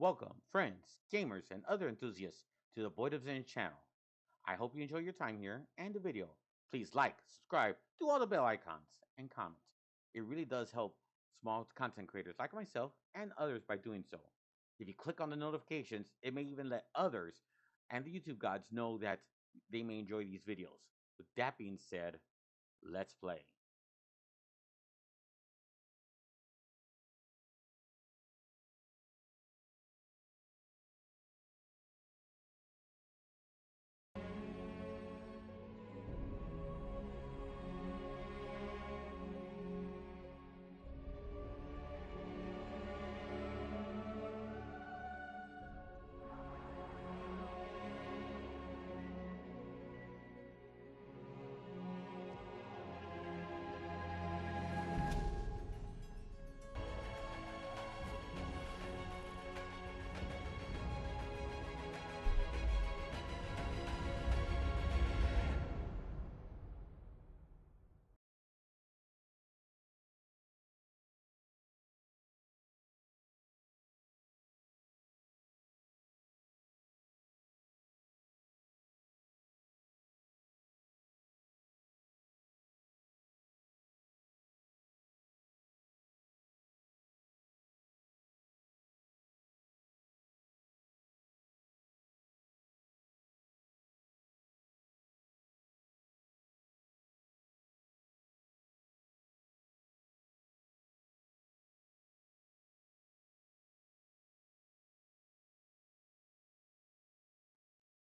Welcome, friends, gamers, and other enthusiasts to the BoydofZINJ channel. I hope you enjoy your time here and the video. Please like, subscribe, do all the bell icons, and comment. It really does help small content creators like myself and others by doing so. If you click on the notifications, it may even let others and the YouTube gods know that they may enjoy these videos. With that being said, let's play.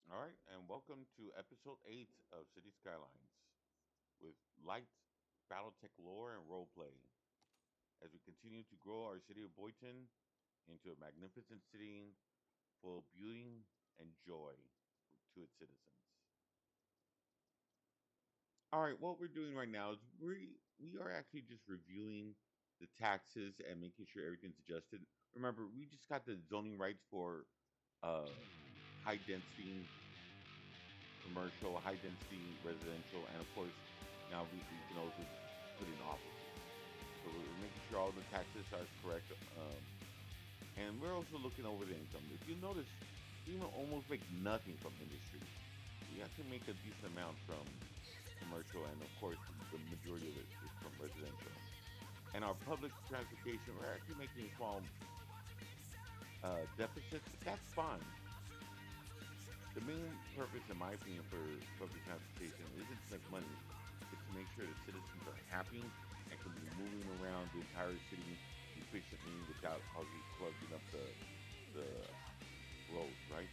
All right, and welcome to episode 8 of City Skylines with light Battletech lore and roleplay as we continue to grow our city of Boydton into a magnificent city full of beauty and joy to its citizens. All right, what we're doing right now is we are actually just reviewing the taxes and making sure everything's adjusted. Remember, we just got the zoning rights for uh, high density commercial, high density residential, and of course, now we can also put in offices. So we're making sure all the taxes are correct, and we're also looking over the income. If you notice, we almost make nothing from industry. We actually make a decent amount from commercial, and of course, the majority of it is from residential. And our public transportation, we're actually making a small deficit, but that's fine. The main purpose, in my opinion, for public transportation isn't to make money. It's to make sure that citizens are happy and can be moving around the entire city efficiently without clogging up the roads, right?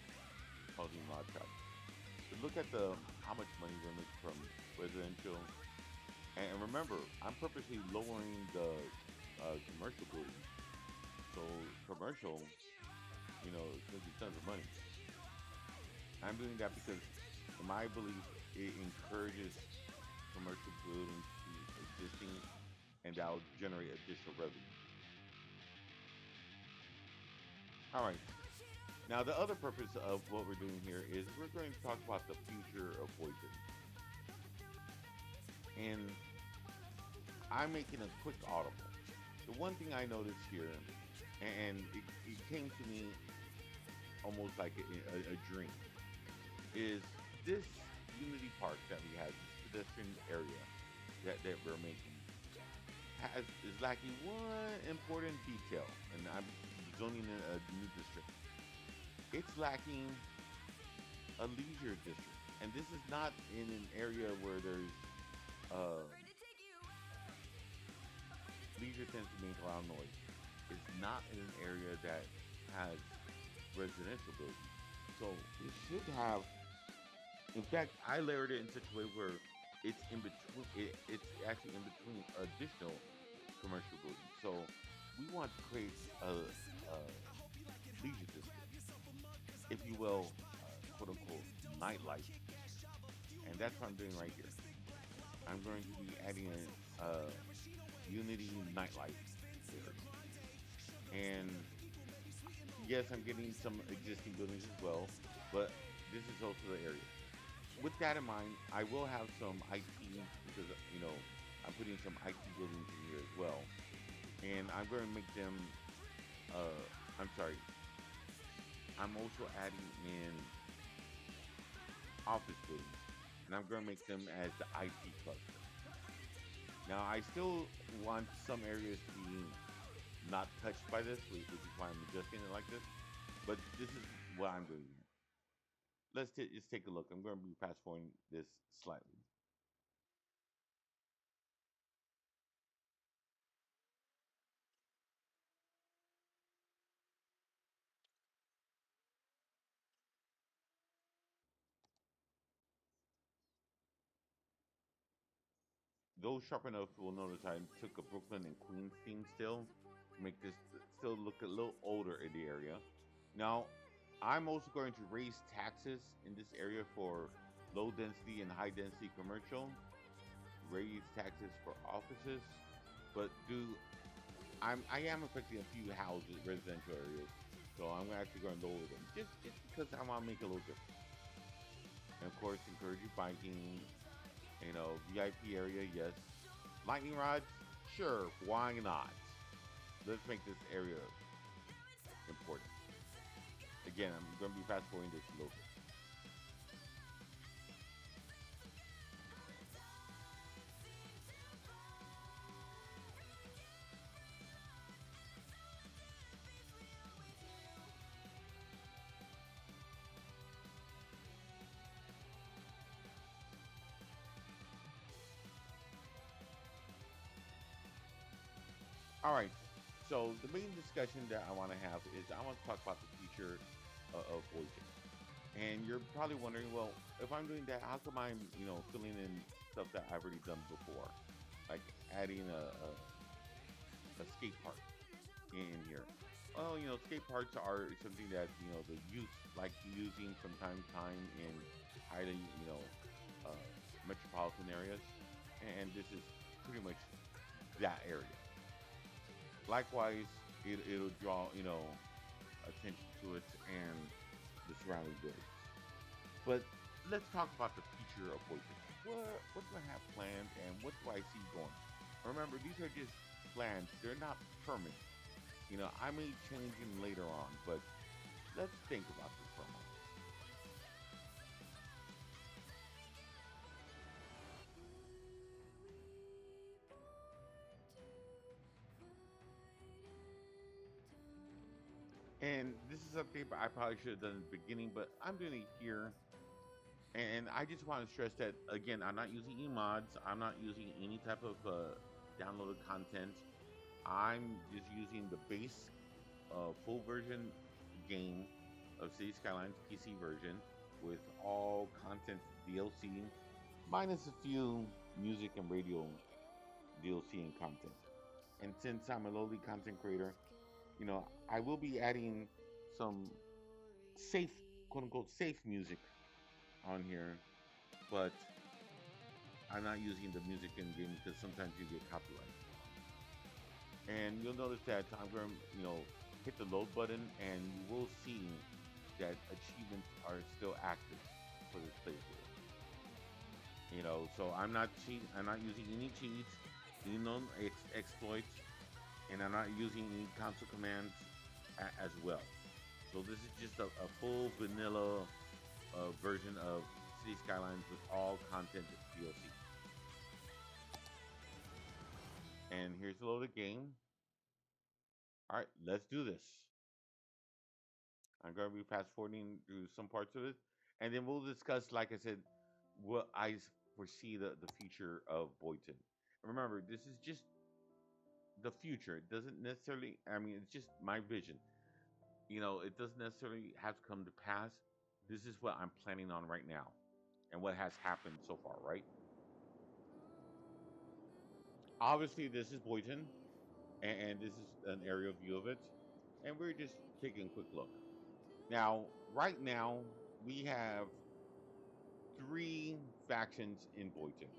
Causing a lot of traffic. So look at the how much money we're making from residential. And remember, I'm purposely lowering the commercial building. So commercial, it's going to be tons of money. I'm doing that because, in my belief, it encourages commercial buildings to be existing, and that will generate additional revenue. All right. Now, the other purpose of what we're doing here is we're going to talk about the future of Boydton. And I'm making a quick audible. The one thing I noticed here, and it came to me almost like a dream, is this Unity Park that we have, this pedestrian area that we're making, is lacking one important detail, and I'm zoning in a new district. It's lacking a leisure district, and this is not in an area where there's leisure tends to make a lot of noise. It's not in an area that has residential buildings, so it should have. In fact, I layered it in such a way where it's in between. It's actually in between additional commercial buildings. So we want to create a leisure district, if you will, quote unquote, nightlife, and that's what I'm doing right here. I'm going to be adding a Unity nightlife there, and yes, I'm getting some existing buildings as well, but this is also the area. With that in mind, I will have some IT because I'm putting some IT buildings in here as well, and I'm going to make them. I'm sorry, I'm also adding in office buildings, and I'm going to make them as the IT cluster. Now, I still want some areas to be not touched by this, which is why I'm adjusting it like this. But this is what I'm doing here. Just take a look. I'm going to be fast forwarding this slightly. Those sharp enough will notice I took a Brooklyn and Queens theme still to make this still look a little older in the area. Now, I'm also going to raise taxes in this area for low density and high density commercial, raise taxes for offices, but I am affecting a few houses, residential areas, so I'm actually going to lower them just because I want to make it a little different. And of course, encourage you biking, VIP area, yes. Lightning rods, sure, why not? Let's make this area important. Again, I'm going to be fast forwarding this a little bit. All right. So the main discussion that I want to have is I want to talk about the future of Boydton. And you're probably wondering, well, if I'm doing that, how come I'm, filling in stuff that I've already done before, like adding a skate park in here. Well, skate parks are something that the youth like using from time to time in highly uh, metropolitan areas, and this is pretty much that area. Likewise, it'll draw attention to it and the surrounding buildings. But let's talk about the future of Boydton. What do I have planned and what do I see going? Remember, these are just plans; they're not permanent. I may change them later on, but let's think about this for a moment. And this is something I probably should have done at the beginning, but I'm doing it here. And I just want to stress that again, I'm not using any mods. I'm not using any type of downloaded content. I'm just using the base full version game of City Skylines PC version with all content DLC, minus a few music and radio DLC and content. And since I'm a lowly content creator, I will be adding some safe, quote unquote, safe music on here, but I'm not using the music in game because sometimes you get copyright. And you'll notice that I'm going to, hit the load button and you will see that achievements are still active for this playthrough. So I'm not I'm not using any cheats, any known exploits, and I'm not using any console commands as well. So this is just a full vanilla version of City Skylines with all content DLC. And here's the loaded game. All right, let's do this. I'm going to be fast forwarding through some parts of it, and then we'll discuss, like I said, what I foresee the future of Boydton. And remember, this is just the future. It doesn't necessarily. I mean, it's just my vision. It doesn't necessarily have to come to pass. This is what I'm planning on right now, and what has happened so far. Right? Obviously, this is Boydton, and this is an aerial view of it, and we're just taking a quick look. Now, right now, we have three factions in Boydton.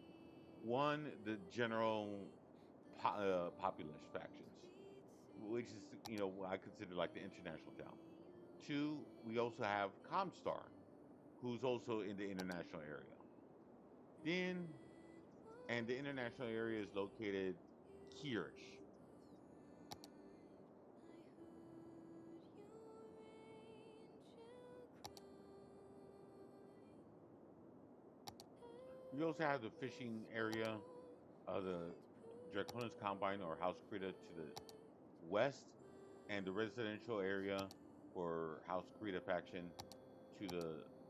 One, the general populist factions, which is what I consider like the international town. Two, we also have Comstar, who's also in the international area. Then, and the international area is located Kirish. We also have the fishing area of the Draconis Combine or House Krita to the west, and the residential area for House Krita faction to the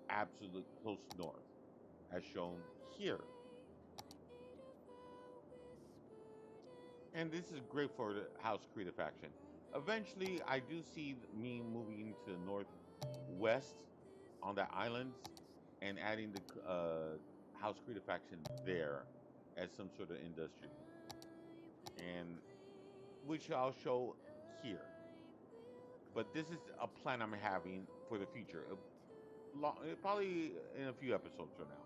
absolute close north, as shown here. And this is great for the House Krita faction. Eventually, I do see me moving to the northwest on the islands and adding the House Krita faction there as some sort of industry, and which I'll show here. But this is a plan I'm having for the future. Probably in a few episodes from now.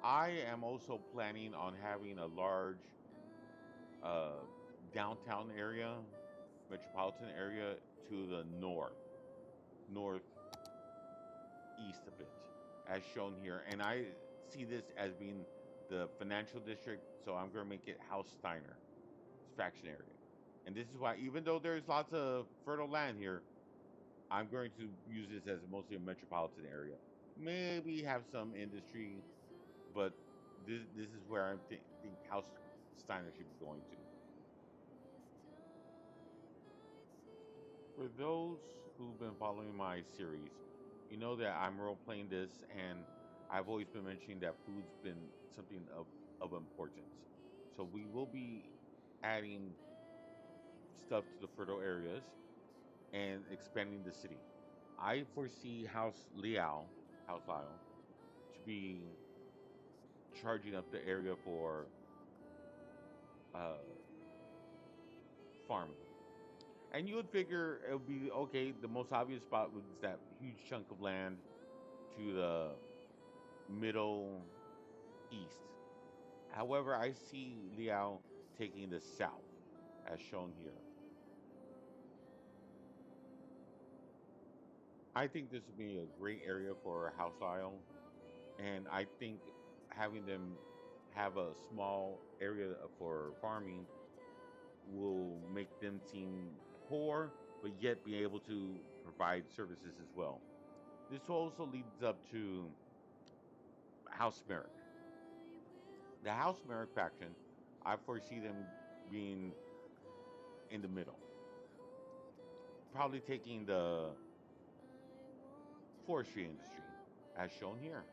I am also planning on having a large uh, downtown area, metropolitan area to the northeast of it, as shown here. And I see this as being the financial district, so I'm going to make it House Steiner faction area. And this is why, even though there's lots of fertile land here, I'm going to use this as mostly a metropolitan area. Maybe have some industry, but this is where I think House Steiner should be going to. For those who've been following my series, you know that I'm role playing this, and I've always been mentioning that food's been something of importance. So we will be adding stuff to the fertile areas and expanding the city. I foresee House Liao, to be charging up the area for uh, farming. And you would figure it would be okay. The most obvious spot was that huge chunk of land to the middle east. However, I see Liao taking the south, as shown here. I think this would be a great area for a house isle, and I think having them have a small area for farming will make them seem poor, but yet be able to provide services as well. This also leads up to House Merrick. The House Merrick faction, I foresee them being in the middle, probably taking the forestry industry, as shown here.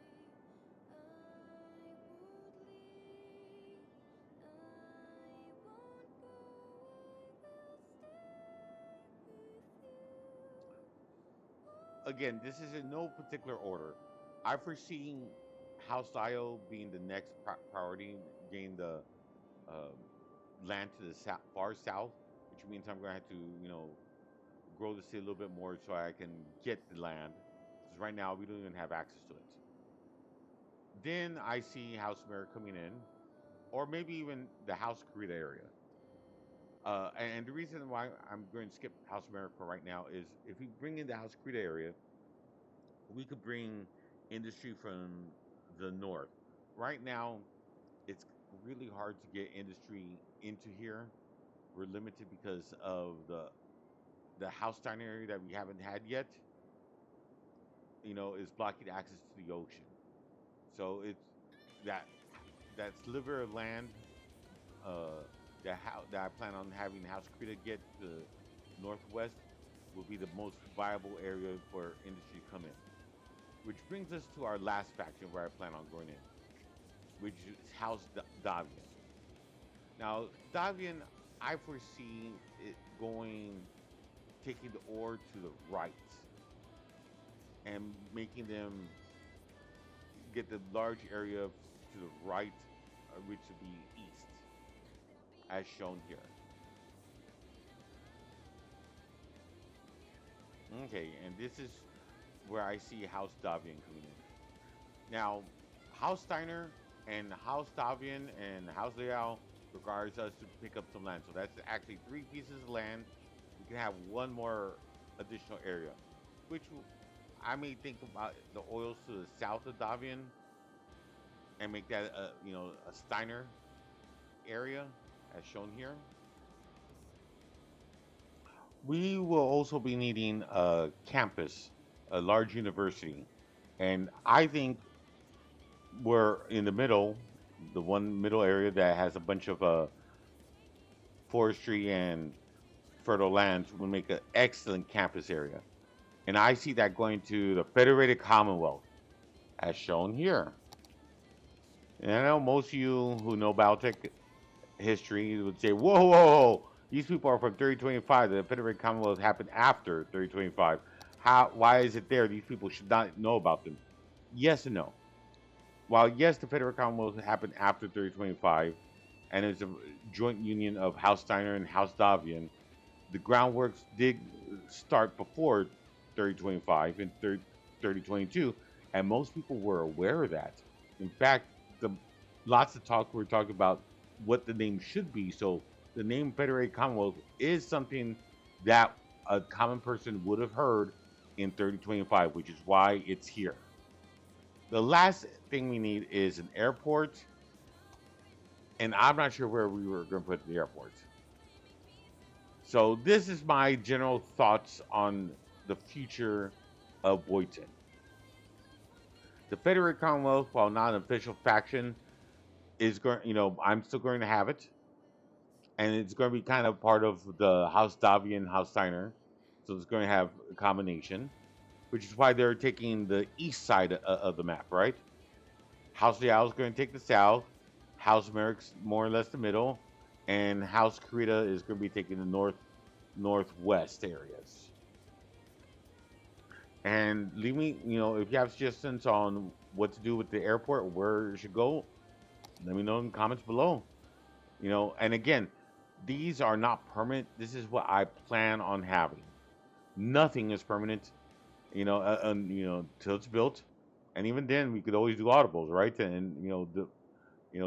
Again, this is in no particular order. I foresee House Io being the next priority, gain the um, land to the far south, which means I'm going to have to, grow the city a little bit more so I can get the land. Because right now we don't even have access to it. Then I see House Mayor coming in, or maybe even the House Korea area. And the reason why I'm going to skip House America right now is if we bring in the House Korea area, we could bring industry from the north. Right now, it's really hard to get industry into here. We're limited because of the house town area that we haven't had yet. Is blocking access to the ocean. So it's that that sliver of land uh, that I plan on having House Krita get to the northwest will be the most viable area for industry to come in. Which brings us to our last faction where I plan on going in, which is House Davian. Now, Davian, I foresee it taking the ore to the right and making them get the large area to the right, which would be east, as shown here. Okay, and this is where I see House Davian coming in. Now, House Steiner and House Davian and House Leal requires us to pick up some land. So that's actually three pieces of land. We can have one more additional area, which I may think about the oils to the south of Davian and make that a Steiner area, as shown here. We will also be needing a campus, a large university, And I think we're in the middle, the one middle area that has a bunch of forestry and fertile lands will make an excellent campus area. And I see that going to the Federated Commonwealth, as shown here. And I know most of you who know Battletech history would say, whoa, whoa, whoa, these people are from 3025. The Federated Commonwealth happened after 3025. Why is it there? These people should not know about them. Yes and no. While yes, the Federated Commonwealth happened after 3025, and it's a joint union of House Steiner and House Davian, the groundworks did start before 3025 and 3022, and most people were aware of that. In fact, the lots of talk we're talking about what the name should be. So the name Federated Commonwealth is something that a common person would have heard in 3025, which is why it's here. The last thing we need is an airport, and I'm not sure where we were going to put the airport. So this is my general thoughts on the future of Boydton. The Federated Commonwealth, while not an official faction, is going. I'm still going to have it, and it's going to be kind of part of the House Davian, House Steiner. So it's going to have a combination, which is why they're taking the east side of the map, right? House Liao is going to take the south. House Merrick's more or less the middle, and House Kurita is going to be taking the northwest areas. And leave me, if you have suggestions on what to do with the airport, where it should go, let me know in the comments below. And again, these are not permanent. This is what I plan on having. Nothing is permanent, till it's built. And even then, we could always do audibles, right? And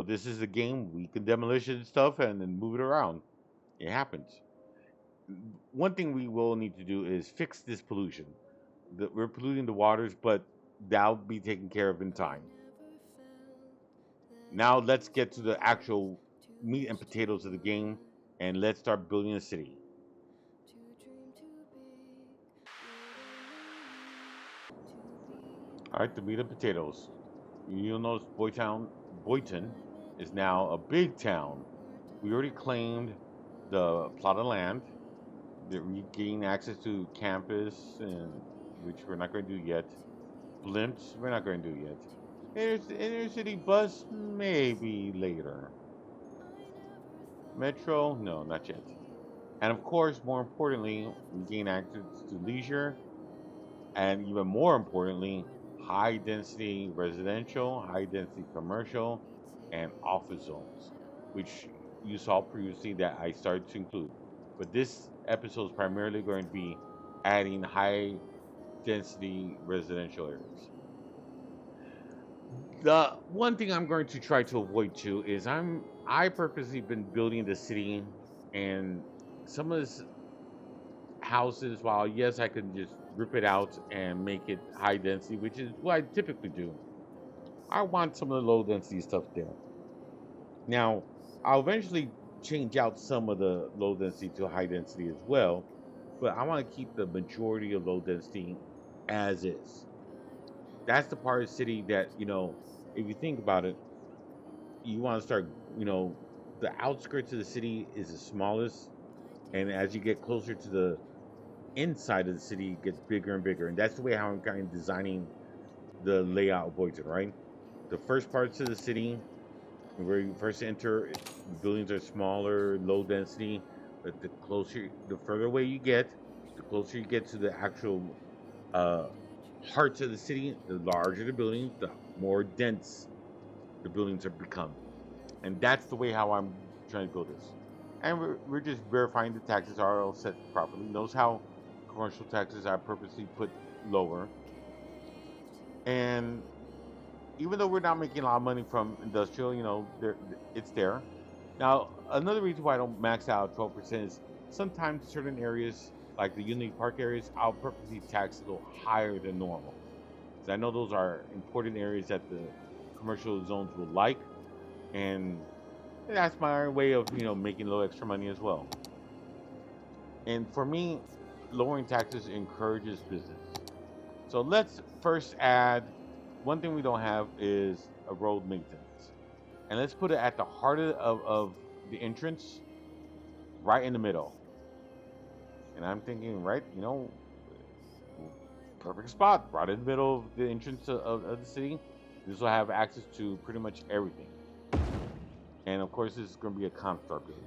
this is a game. We can demolish it and stuff and then move it around. It happens. One thing we will need to do is fix this pollution. We're polluting the waters, but that'll be taken care of in time. Now let's get to the actual meat and potatoes of the game, and let's start building a city. All right, the meat and potatoes. You'll notice Boydton is now a big town. We already claimed the plot of land. We gain access to campus, which we're not going to do yet. Blimps, we're not going to do yet. Inner city bus, maybe later. Metro, no, not yet. And of course, more importantly, we gain access to leisure, and even more importantly, high density residential, high density commercial, and office zones, which you saw previously that I started to include. But this episode is primarily going to be adding high density residential areas. The one thing I'm going to try to avoid too is I purposely been building the city, and some of this houses, while yes I could just rip it out and make it high density, which is what I typically do, I want some of the low density stuff there. Now I'll eventually change out some of the low density to high density as well, but I want to keep the majority of low density as is. That's the part of the city that, if you think about it, you want to start, the outskirts of the city is the smallest, and as you get closer to the inside of the city, it gets bigger and bigger. And that's the way how I'm kind of designing the layout of Boydton, right? The first parts of the city, where you first enter, the buildings are smaller, low density, but the further away you get, the closer you get to the actual hearts of the city, the larger the buildings, the more dense the buildings have become. And that's the way how I'm trying to build this. And we're just verifying the taxes are all set properly. Notice how commercial taxes I purposely put lower. And even though we're not making a lot of money from industrial, it's there. Now, another reason why I don't max out 12% is sometimes certain areas, like the Unity Park areas, I'll purposely tax a little higher than normal. Because I know those are important areas that the commercial zones will like. And that's my way of, making a little extra money as well. And for me, lowering taxes encourages business. So let's first add one thing we don't have is a road maintenance. And let's put it at the heart of the entrance, right in the middle. And I'm thinking, right, perfect spot, right in the middle of the entrance of the city. This will have access to pretty much everything. And of course, this is going to be a Comstar building.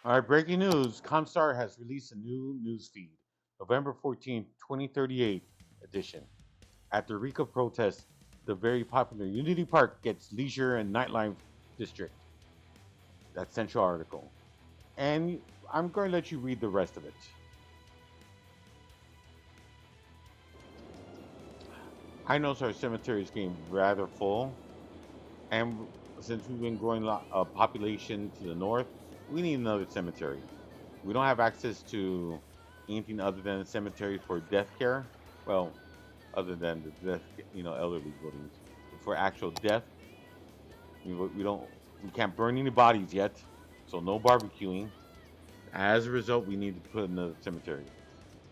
All right, breaking news. Comstar has released a new news feed, November 14th, 2038 edition. After RICA protests, the very popular Unity Park gets leisure and nightlife district. That central article. And I'm going to let you read the rest of it. I know our cemetery is getting rather full, and since we've been growing a population to the north, we need another cemetery. We don't have access to anything other than a cemetery for death care. Well, other than the death, elderly buildings. For actual death, we can't burn any bodies yet, so no barbecuing. As a result, we need to put another cemetery.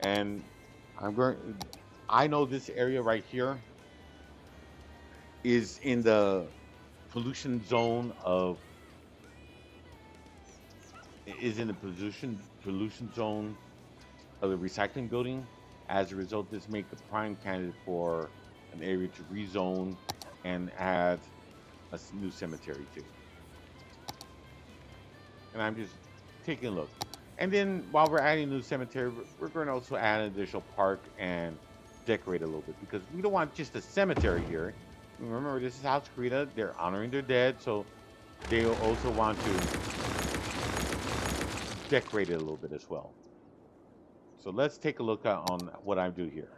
And I know this area right here is in the pollution zone pollution zone of the recycling building. As a result, this makes a prime candidate for an area to rezone and add a new cemetery to. And I'm just taking a look. And then while we're adding a new cemetery, we're going to also add an additional park and decorate a little bit, because we don't want just a cemetery here. Remember, this is House Krita. They're honoring their dead, so they also want to decorate it a little bit as well. So let's take a look on what I do here.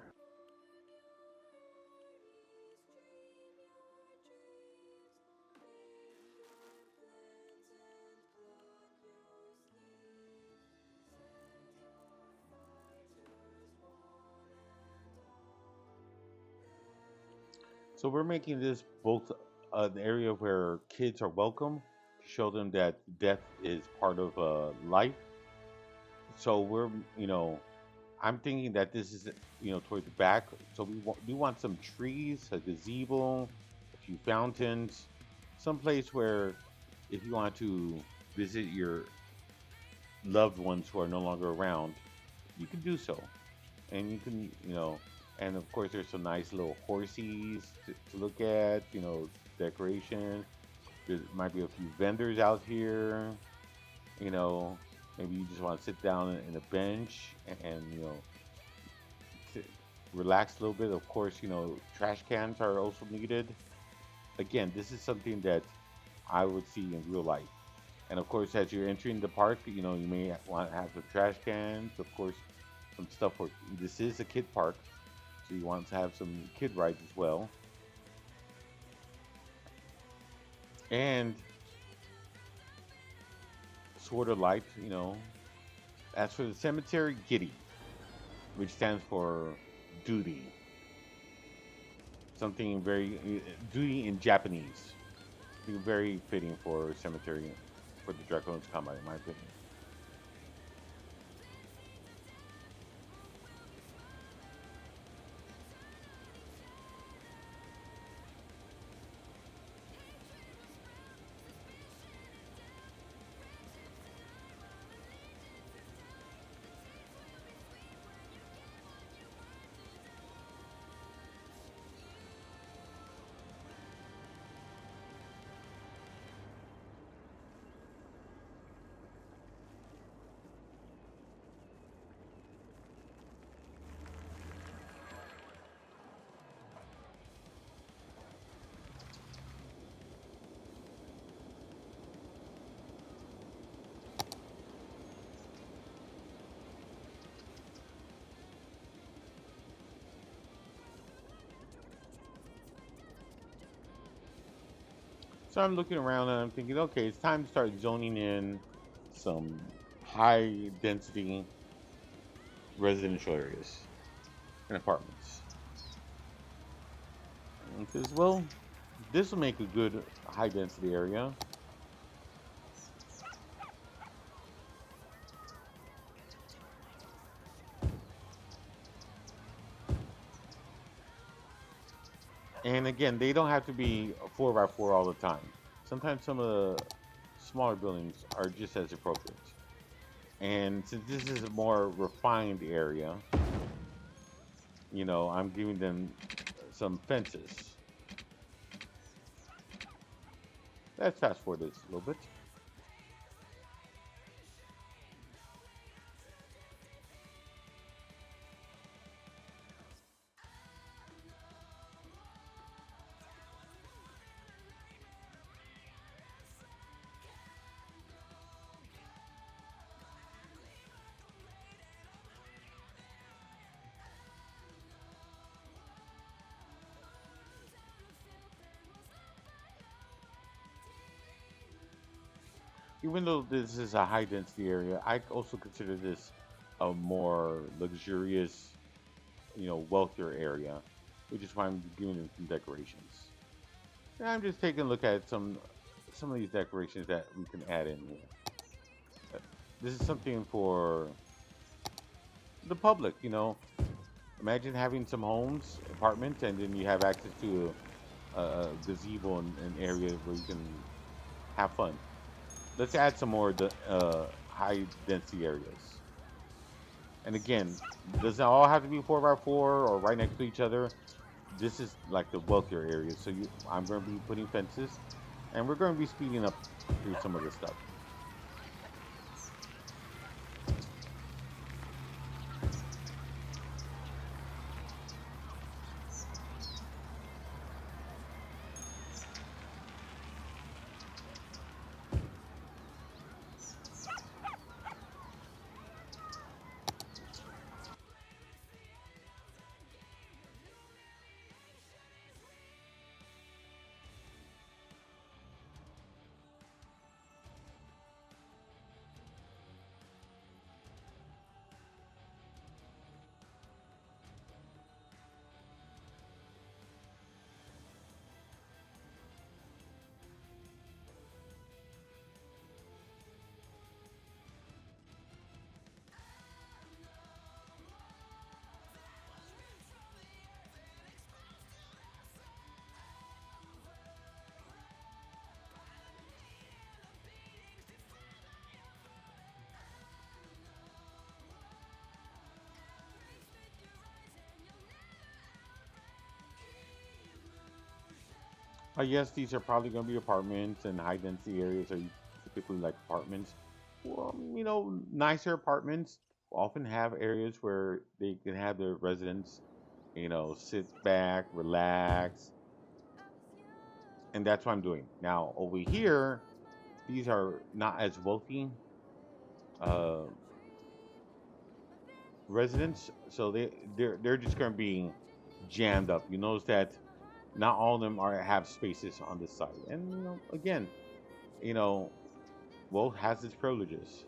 So we're making this both an area where kids are welcome, to show them that death is part of life. So I'm thinking that this is, toward the back. So we want some trees, a gazebo, a few fountains, some place where if you want to visit your loved ones who are no longer around, you can do so. And you can, and of course there's some nice little horsies to look at, decoration. There might be a few vendors out here, you know, maybe you just want to sit down in a bench and relax a little bit. Of course, trash cans are also needed. Again, this is something that I would see in real life. And of course, as you're entering the park, you may want to have some trash cans. Of course, some stuff for this is a kid park, so you want to have some kid rides as well. And sort of like, as for the cemetery, Giddy, which stands for duty. Something very duty in Japanese. Very fitting for cemetery for the Dracone's combat, in my opinion. So I'm looking around and I'm thinking, okay, it's time to start zoning in some high density residential areas and apartments. And says, well, this will make a good high density area. And again, they don't have to be a 4x4 all the time. Sometimes some of the smaller buildings are just as appropriate. And since this is a more refined area, I'm giving them some fences. Let's fast forward this a little bit. Even though this is a high density area, I also consider this a more luxurious, wealthier area, which is why I'm giving them some decorations. And I'm just taking a look at some of these decorations that we can add in here. This is something for the public. Imagine having some homes, apartments, and then you have access to a gazebo and an area where you can have fun. Let's add some more high density areas. And again, doesn't all have to be 4x4 or right next to each other. This is like the wealthier areas. So I'm going to be putting fences, and we're going to be speeding up through some of this stuff. Yes, these are probably going to be apartments and high density areas, or you typically like apartments. Well, nicer apartments often have areas where they can have their residents, sit back, relax, and that's what I'm doing. Now, over here, these are not as wealthy uh, residents, so they're just going to be jammed up. You notice that not all of them are have spaces on this side, and again, you know, wealth has its privileges.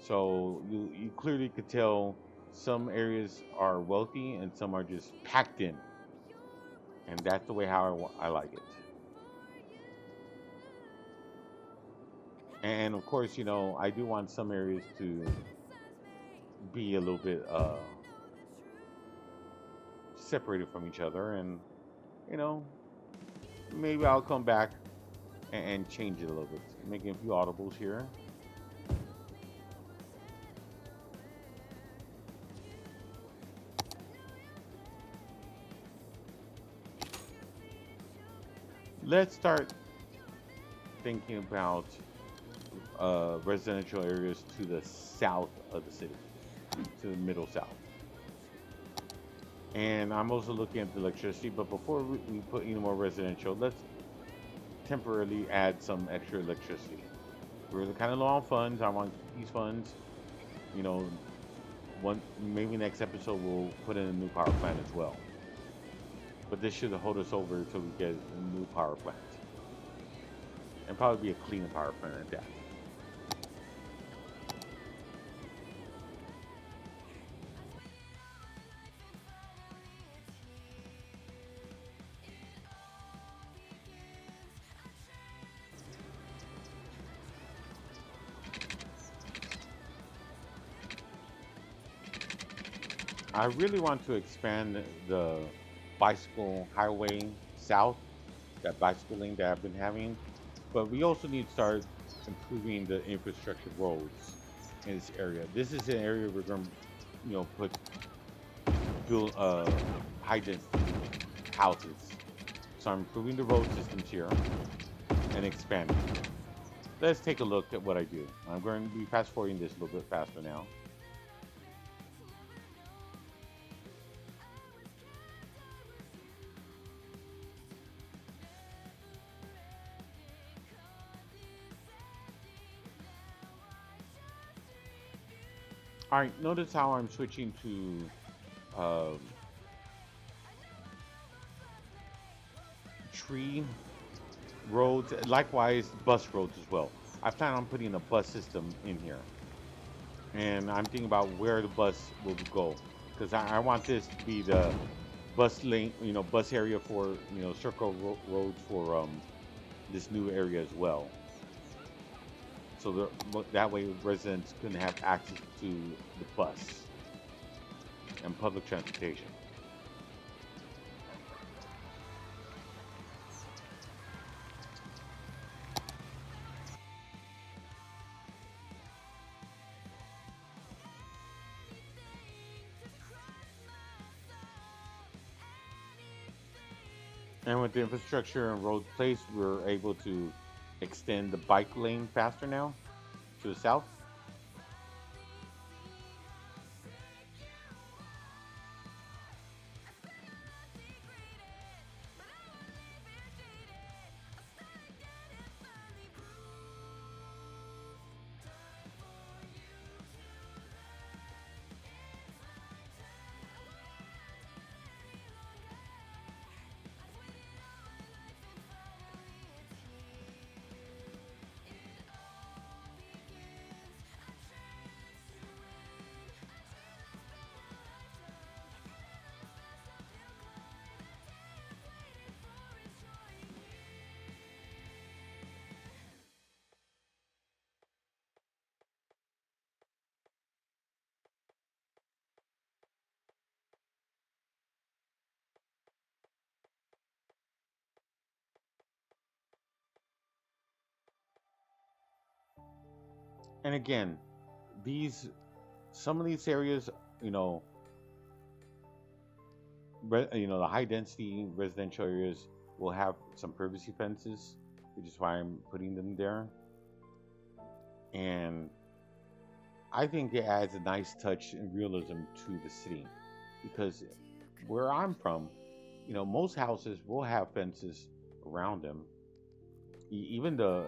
So you clearly could tell some areas are wealthy and some are just packed in, and that's the way how I like it. And of course, I do want some areas to be a little bit separated from each other, and you know, maybe I'll come back and change it a little bit, making a few audibles here. Let's start thinking about residential areas to the south of the city, to the middle south. And I'm also looking at the electricity, but before we put any more residential, let's temporarily add some extra electricity. We're kind of low on funds. I want these funds. You know, one maybe next episode we'll put in a new power plant as well. But this should hold us over until we get a new power plant, and probably be a cleaner power plant at that. I really want to expand the bicycle highway south, that bicycle lane that I've been having. But we also need to start improving the infrastructure roads in this area. This is an area we're going to, put build high density houses. So I'm improving the road systems here and expanding. Let's take a look at what I do. I'm going to be fast forwarding this a little bit faster now. All right, notice how I'm switching to tree roads, likewise bus roads as well. I plan on putting a bus system in here, and I'm thinking about where the bus will go, because I want this to be the bus lane, bus area for circle roads for this new area as well. So that way residents can have access to the bus and public transportation. And with the infrastructure and roads placed, we're able to extend the bike lane faster now to the south. And again, these some of these areas, you know, the high density residential areas will have some privacy fences, which is why I'm putting them there. And I think it adds a nice touch and realism to the city, because where I'm from, most houses will have fences around them, even the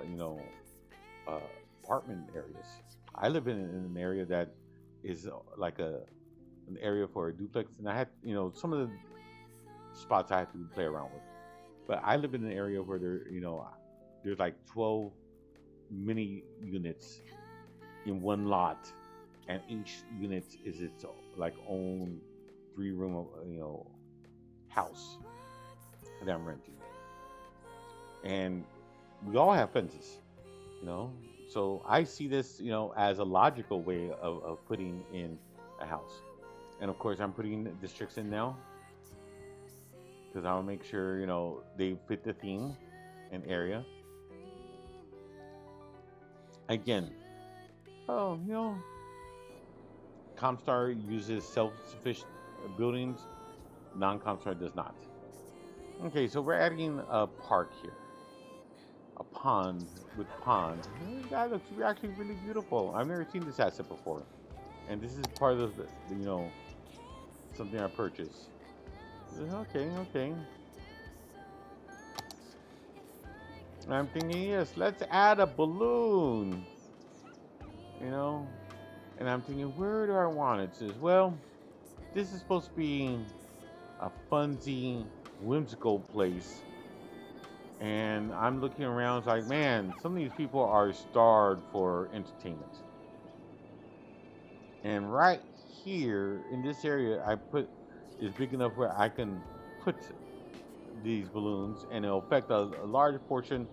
uh, apartment areas. I live in an area that is like an area for a duplex, and I had some of the spots I had to play around with. But I live in an area where there's like 12 mini units in one lot, and each unit is its like own 3 room house that I'm renting, and we all have fences, you know. So I see this, as a logical way of putting in a house. And of course, I'm putting districts in now because I want to make sure, they fit the theme and area. Again, oh, Comstar uses self-sufficient buildings. Non-Comstar does not. Okay, so we're adding a park here. A pond with pond. That looks actually really beautiful. I've never seen this asset before. And this is part of something I purchased. Okay. I'm thinking, yes, let's add a balloon. And I'm thinking, where do I want it? It says, well, this is supposed to be a funsy, whimsical place. And I'm looking around, it's like, man, some of these people are starved for entertainment. And right here in this area, I put is big enough where I can put these balloons, and it'll affect a large portion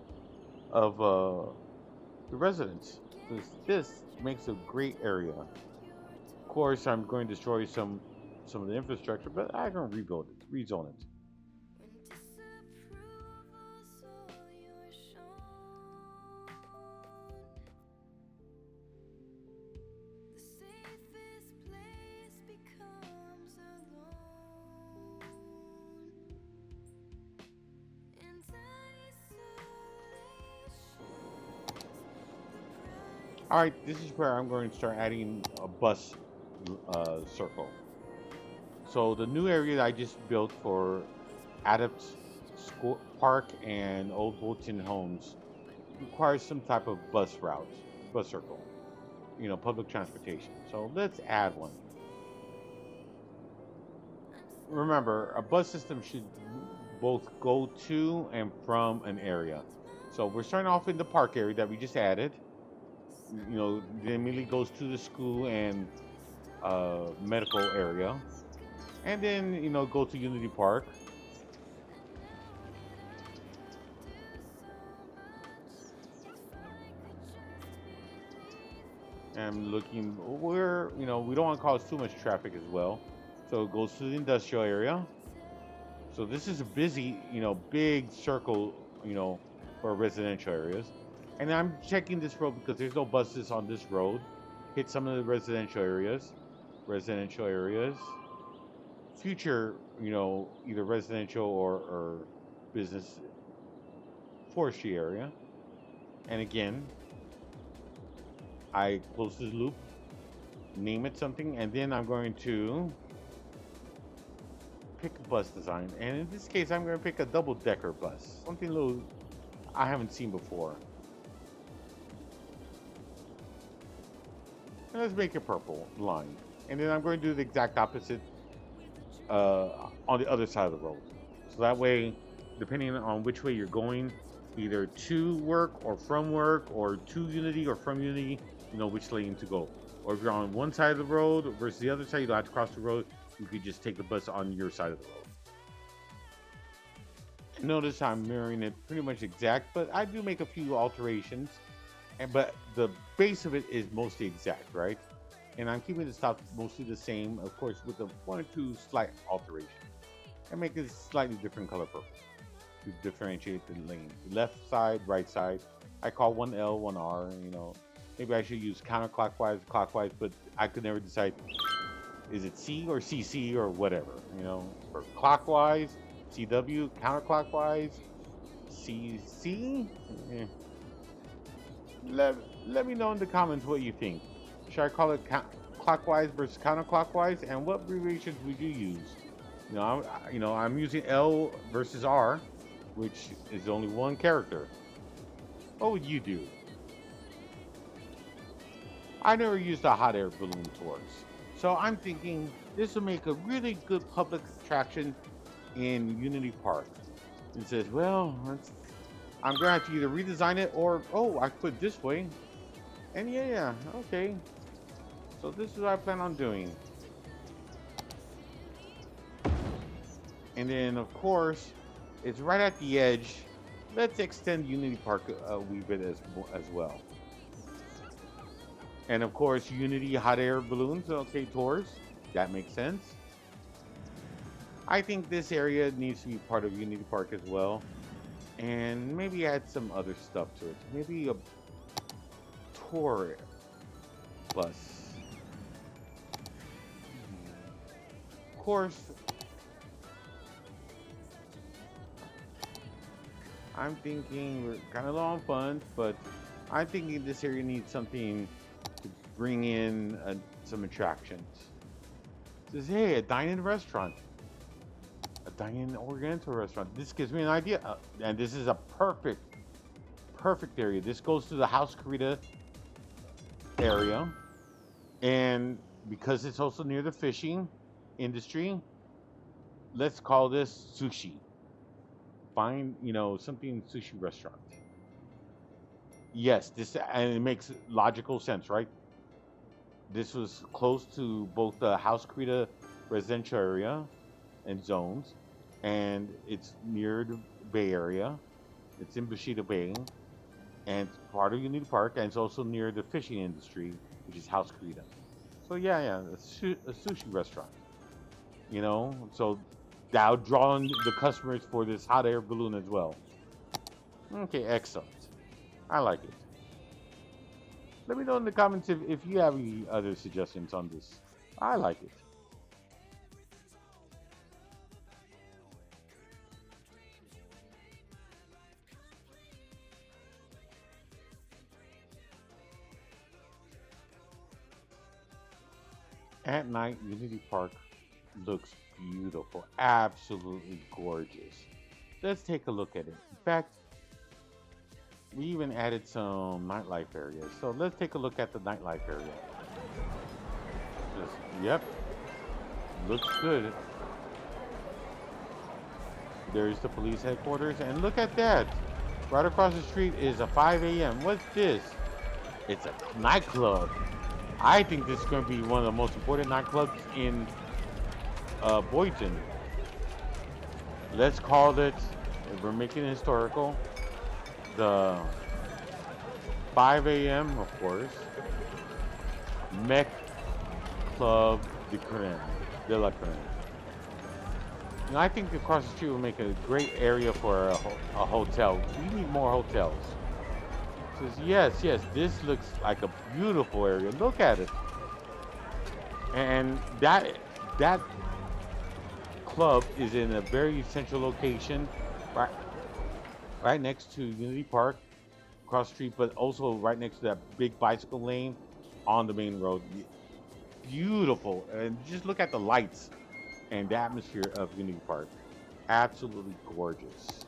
of the residents. This makes a great area. Of course, I'm going to destroy some of the infrastructure, but I can rebuild it, rezone it. All right, this is where I'm going to start adding a bus circle. So the new area that I just built for Adept School Park and Old Boydton Homes requires some type of bus route, bus circle, public transportation. So let's add one. Remember, a bus system should both go to and from an area. So we're starting off in the park area that we just added. Then immediately goes to the school and medical area, and then go to Unity Park. And looking where we don't want to cause too much traffic as well, so it goes to the industrial area. So this is a busy, big circle, for residential areas. And I'm checking this road because there's no buses on this road. Hit some of the residential areas. Future, either residential or business forestry area. And again, I close this loop, name it something, and then I'm going to pick a bus design. And in this case, I'm going to pick a double-decker bus, something a little I haven't seen before. And let's make it purple line. And then I'm going to do the exact opposite on the other side of the road. So that way, depending on which way you're going, either to work or from work or to Unity or from Unity, you know which lane to go. Or if you're on one side of the road versus the other side, you don't have to cross the road. You could just take the bus on your side of the road. Notice I'm mirroring it pretty much exact, but I do make a few alterations. But the base of it is mostly exact, right? And I'm keeping the stop mostly the same, of course, with the one or two slight alterations. And make it a slightly different color purple to differentiate the lanes. Left side, right side. I call one L, one R, Maybe I should use counterclockwise, clockwise, but I could never decide, is it C or CC or whatever, For clockwise, CW, counterclockwise, CC? Let me know in the comments what you think. Should I call it clockwise versus counterclockwise? And what abbreviations would you use? I'm using L versus R, which is only one character. What would you do? I never used a hot air balloon tours, so I'm thinking this will make a really good public attraction in Unity Park. It says, well, I'm gonna have to either redesign it or I put it this way. And yeah, okay. So this is what I plan on doing. And then of course, it's right at the edge. Let's extend Unity Park a wee bit as well. And of course, Unity hot air balloons, okay, tours. That makes sense. I think this area needs to be part of Unity Park as well. And maybe add some other stuff to it. Maybe a tour bus. Of course, I'm thinking we're kind of low on funds, but I'm thinking this area needs something to bring in some attractions. It says, hey, a dine-in restaurant. A dine-in Oriental restaurant. This gives me an idea. And this is a perfect area. This goes to the House Karita area. And because it's also near the fishing industry, let's call this sushi. Find, something sushi restaurant. Yes, and it makes logical sense, right? This was close to both the House Karita residential area and zones, and it's near the Bay Area. It's in Bushido Bay, and it's part of Unity Park, and it's also near the fishing industry, which is House Karita. So yeah, a sushi restaurant. So now drawing the customers for this hot air balloon as well. Okay, excellent. I like it. Let me know in the comments if you have any other suggestions on this. I like it. At night, Unity Park looks beautiful, absolutely gorgeous. Let's take a look at it. In fact, we even added some nightlife areas. So let's take a look at the nightlife area. Yep, looks good. There's the police headquarters, and look at that. Right across the street is a 5 a.m. What's this? It's a nightclub. I think this is going to be one of the most important nightclubs in Boydton. Let's call it, if we're making it historical, the 5 a.m., of course, Mech Club de la Creme. And I think across the street will make a great area for a hotel. We need more hotels. Says, yes, yes, this looks like a beautiful area. Look at it. And that club is in a very central location, right next to Unity Park, across the street, but also right next to that big bicycle lane on the main road. Beautiful. And just look at the lights and the atmosphere of Unity Park. Absolutely gorgeous.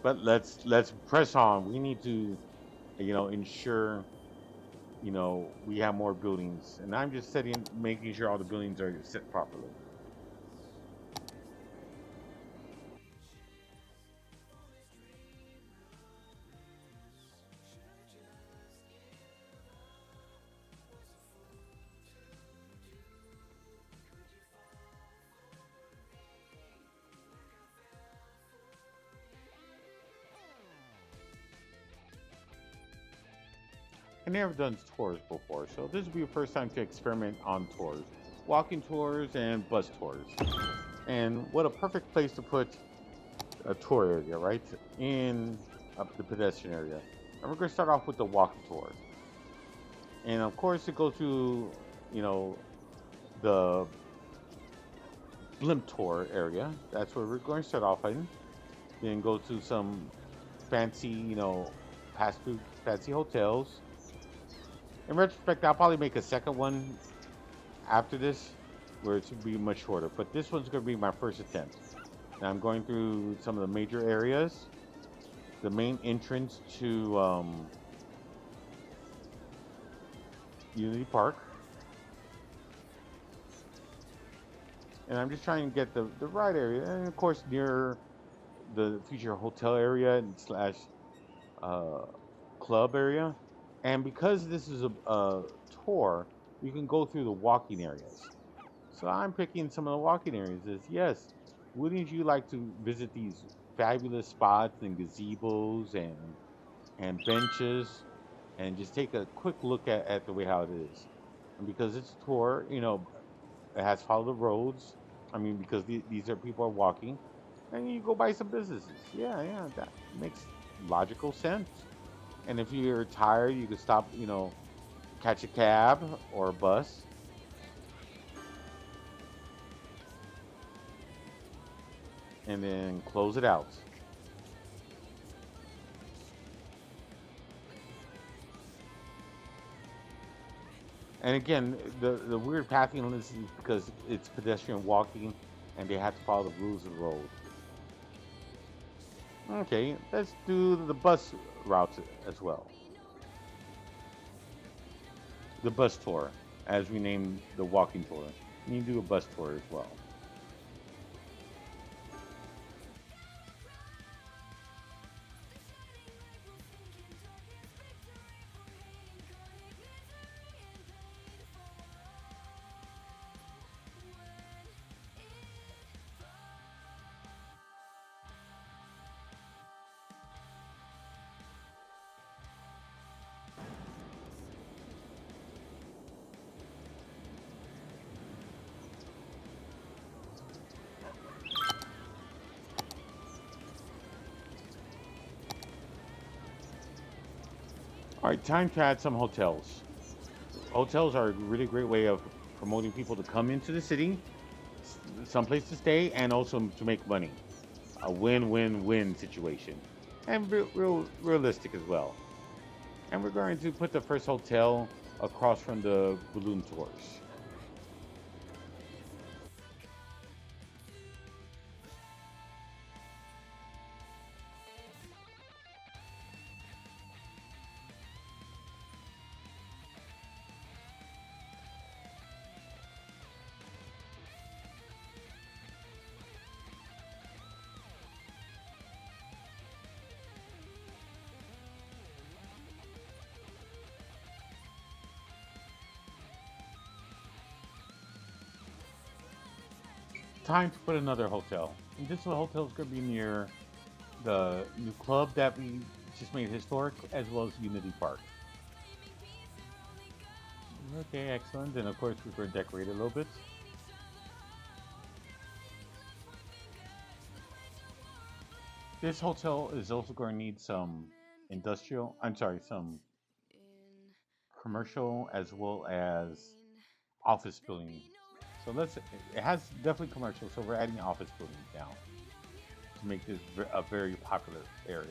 But let's press on. We need to, ensure, we have more buildings. And I'm just making sure all the buildings are set properly. I never done tours before, so this will be the first time to experiment on tours. Walking tours and bus tours. And what a perfect place to put a tour area, right? In up the pedestrian area. And we're going to start off with the walking tour. And of course, it goes through, the blimp tour area. That's where we're going to start off in. Then go to some fancy, fast food, fancy hotels. In retrospect, I'll probably make a second one after this, where it's going to be much shorter. But this one's going to be my first attempt. Now I'm going through some of the major areas. The main entrance to Unity Park. And I'm just trying to get the right area. And of course, near the future hotel area and slash club area. And because this is a tour, you can go through the walking areas. So I'm picking some of the walking areas. Yes, wouldn't you like to visit these fabulous spots and gazebos and benches and just take a quick look at the way how it is? And because it's a tour, it has to follow the roads. I mean, because these are people are walking, and you go by some businesses. Yeah, that makes logical sense. And if you're tired, you could stop, catch a cab or a bus. And then close it out. And again, the weird pathing on this is because it's pedestrian walking and they have to follow the rules of the road. Okay, let's do the bus routes as well. The bus tour, as we named the walking tour. You can do a bus tour as well. All right, time to add some hotels. Hotels are a really great way of promoting people to come into the city, someplace to stay, and also to make money. A win-win-win situation, and realistic as well. And we're going to put the first hotel across from the balloon tours. Time to put another hotel. And this hotel is going to be near the new club that we just made historic, as well as Unity Park. Okay, excellent. And of course, we're going to decorate a little bit. This hotel is also going to need some some commercial as well as office building. So it has definitely commercial, so we're adding office buildings now to make this a very popular area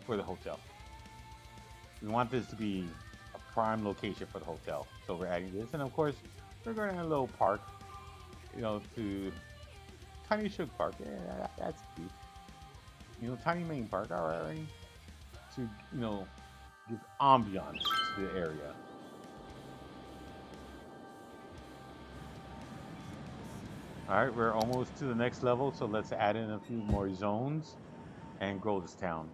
for the hotel. We want this to be a prime location for the hotel, so we're adding this, and of course, we're going to have a little park, to Tiny Shug Park. Yeah, that's cute. Tiny Main Park, all right, to give ambiance to the area. All right, we're almost to the next level, so let's add in a few more zones and grow this town.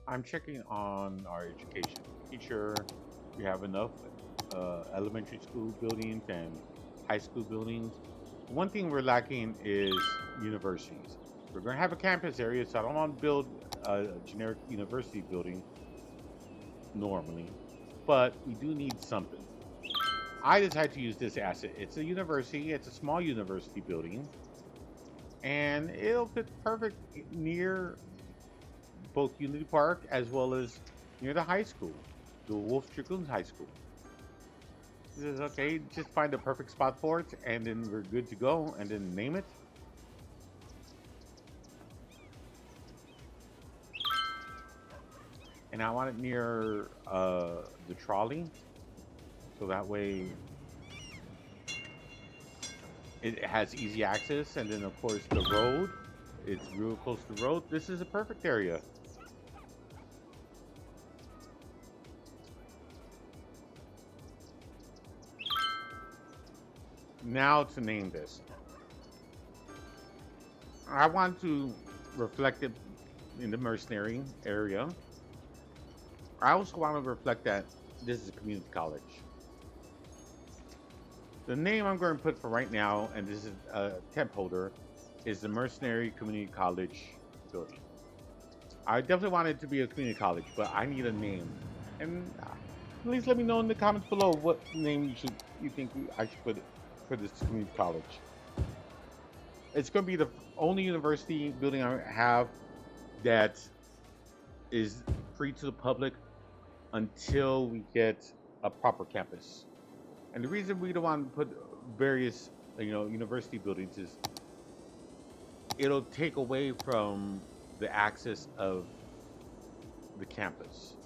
I'm checking on our education. Teacher, we have enough elementary school buildings and high school buildings. One thing we're lacking is universities. We're going to have a campus area, so I don't want to build a generic university building normally, but we do need something. I decided to use this asset. It's a university, it's a small university building, and it'll fit perfect near both Unity Park as well as near the high school, the Wolf Dragoons High School. This is okay, just find the perfect spot for it, and then we're good to go, and then name it. And I want it near the trolley, so that way it has easy access, and then of course the road, it's real close to the road. This is a perfect area. Now to name this. I want to reflect it in the mercenary area. I also want to reflect that this is a community college. The name I'm going to put for right now, and this is a temp holder, is the Mercenary Community College building. I definitely want it to be a community college, but I need a name. And please let me know in the comments below what name you think I should put for this community college. It's going to be the only university building I have that is free to the public until we get a proper campus. And the reason we don't want to put various, university buildings is it'll take away from the access of the campus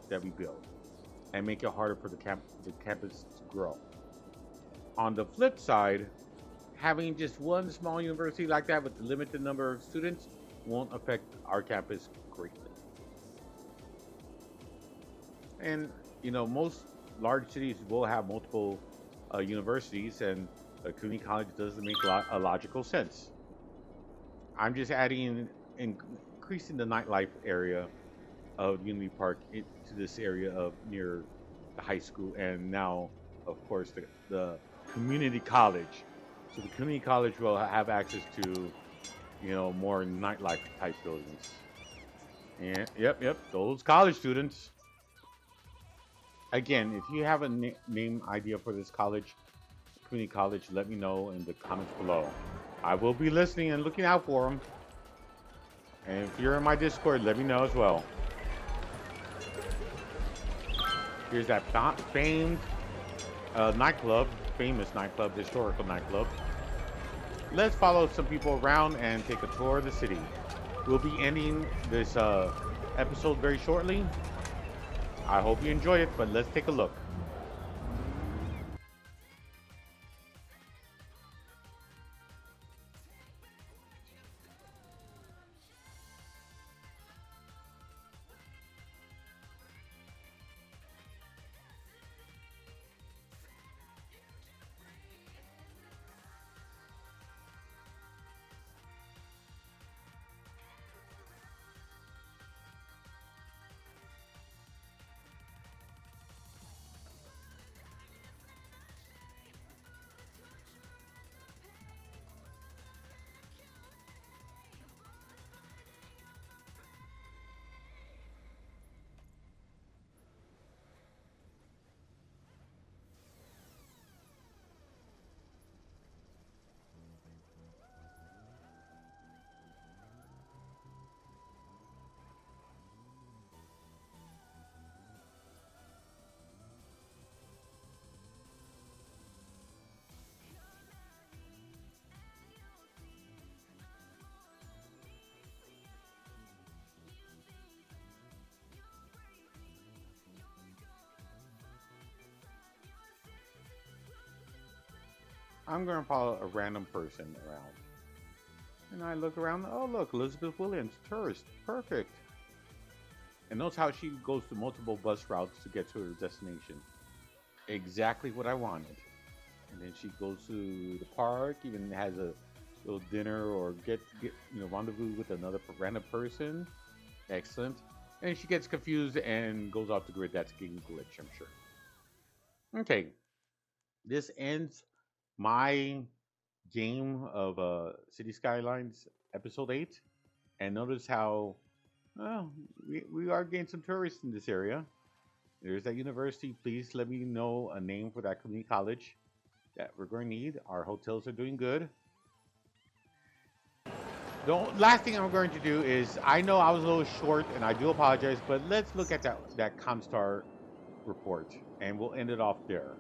that we build and make it harder for the campus to grow. On the flip side, having just one small university like that with a limited number of students won't affect our campus greatly. And most large cities will have multiple universities, and a community college does make a logical sense. I'm just increasing the nightlife area of Unity Park to this area of near the high school, and now, of course, the community college. So the community college will have access to, more nightlife type buildings. And yep, those college students. Again, if you have a name idea for this college, community college, let me know in the comments below. I will be listening and looking out for them. And if you're in my Discord, let me know as well. Here's that famed nightclub, famous nightclub, historical nightclub. Let's follow some people around and take a tour of the city. We'll be ending this episode very shortly. I hope you enjoy it, but let's take a look. I'm going to follow a random person around. And I look around. Oh, look, Elizabeth Williams, tourist. Perfect. And notice how she goes to multiple bus routes to get to her destination. Exactly what I wanted. And then she goes to the park, even has a little dinner or get rendezvous with another random person. Excellent. And she gets confused and goes off the grid. That's getting glitch, I'm sure. Okay. This ends my game of City Skylines episode 8. And notice how we are getting some tourists in this area. There's that university. Please let me know a name for that community college that we're going to need. Our hotels are doing good. The last thing I'm going to do is, I know I was a little short and I do apologize, but let's look at that Comstar report and we'll end it off there.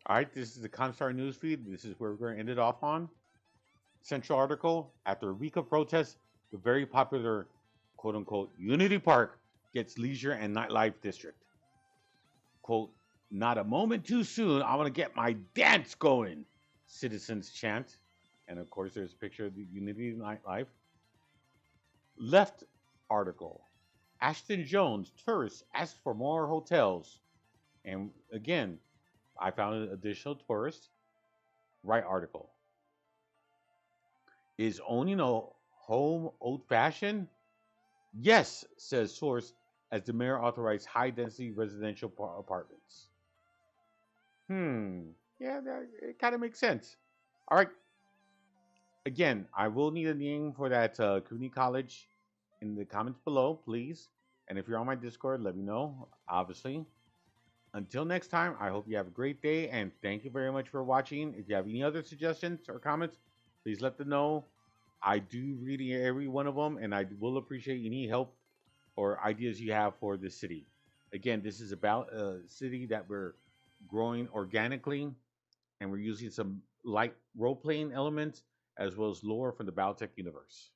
All right, this is the Comstar newsfeed. This is where we're going to end it off on. Central article: after a week of protests, the very popular quote-unquote Unity Park gets leisure and nightlife district. Quote, not a moment too soon, I want to get my dance going, citizens chant. And of course, there's a picture of the Unity nightlife. Left article: Ashton Jones, tourists ask for more hotels. And again, I found an additional tourist. Right article: is owning a home old-fashioned? Yes, says source, as the mayor authorized high-density residential apartments. Yeah, it kind of makes sense. All right. Again, I will need a name for that community college in the comments below, please. And if you're on my Discord, let me know, obviously. Until next time, I hope you have a great day, and thank you very much for watching. If you have any other suggestions or comments, please let them know. I do read every one of them, and I will appreciate any help or ideas you have for this city. Again, this is about a city that we're growing organically, and we're using some light role-playing elements as well as lore from the Battletech Universe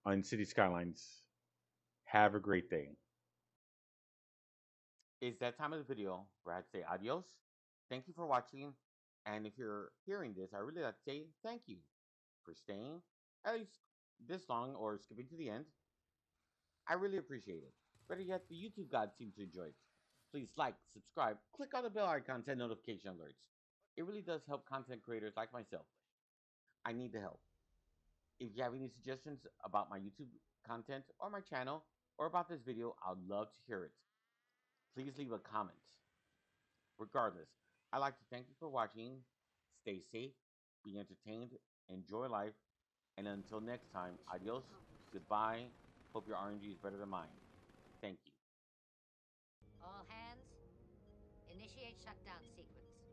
on City Skylines. Have a great day. It's that time of the video where I have to say adios. Thank you for watching. And if you're hearing this, I really like to say thank you for staying at least this long or skipping to the end. I really appreciate it. Better yet, the YouTube gods seem to enjoy it. Please like, subscribe, click on the bell icon to notification alerts. It really does help content creators like myself. I need the help. If you have any suggestions about my YouTube content or my channel or about this video, I'd love to hear it. please leave a comment. Regardless, I'd like to thank you for watching. Stay safe, be entertained, enjoy life, and until next time, adios, goodbye. Hope your RNG is better than mine. Thank you. All hands, initiate shutdown sequence.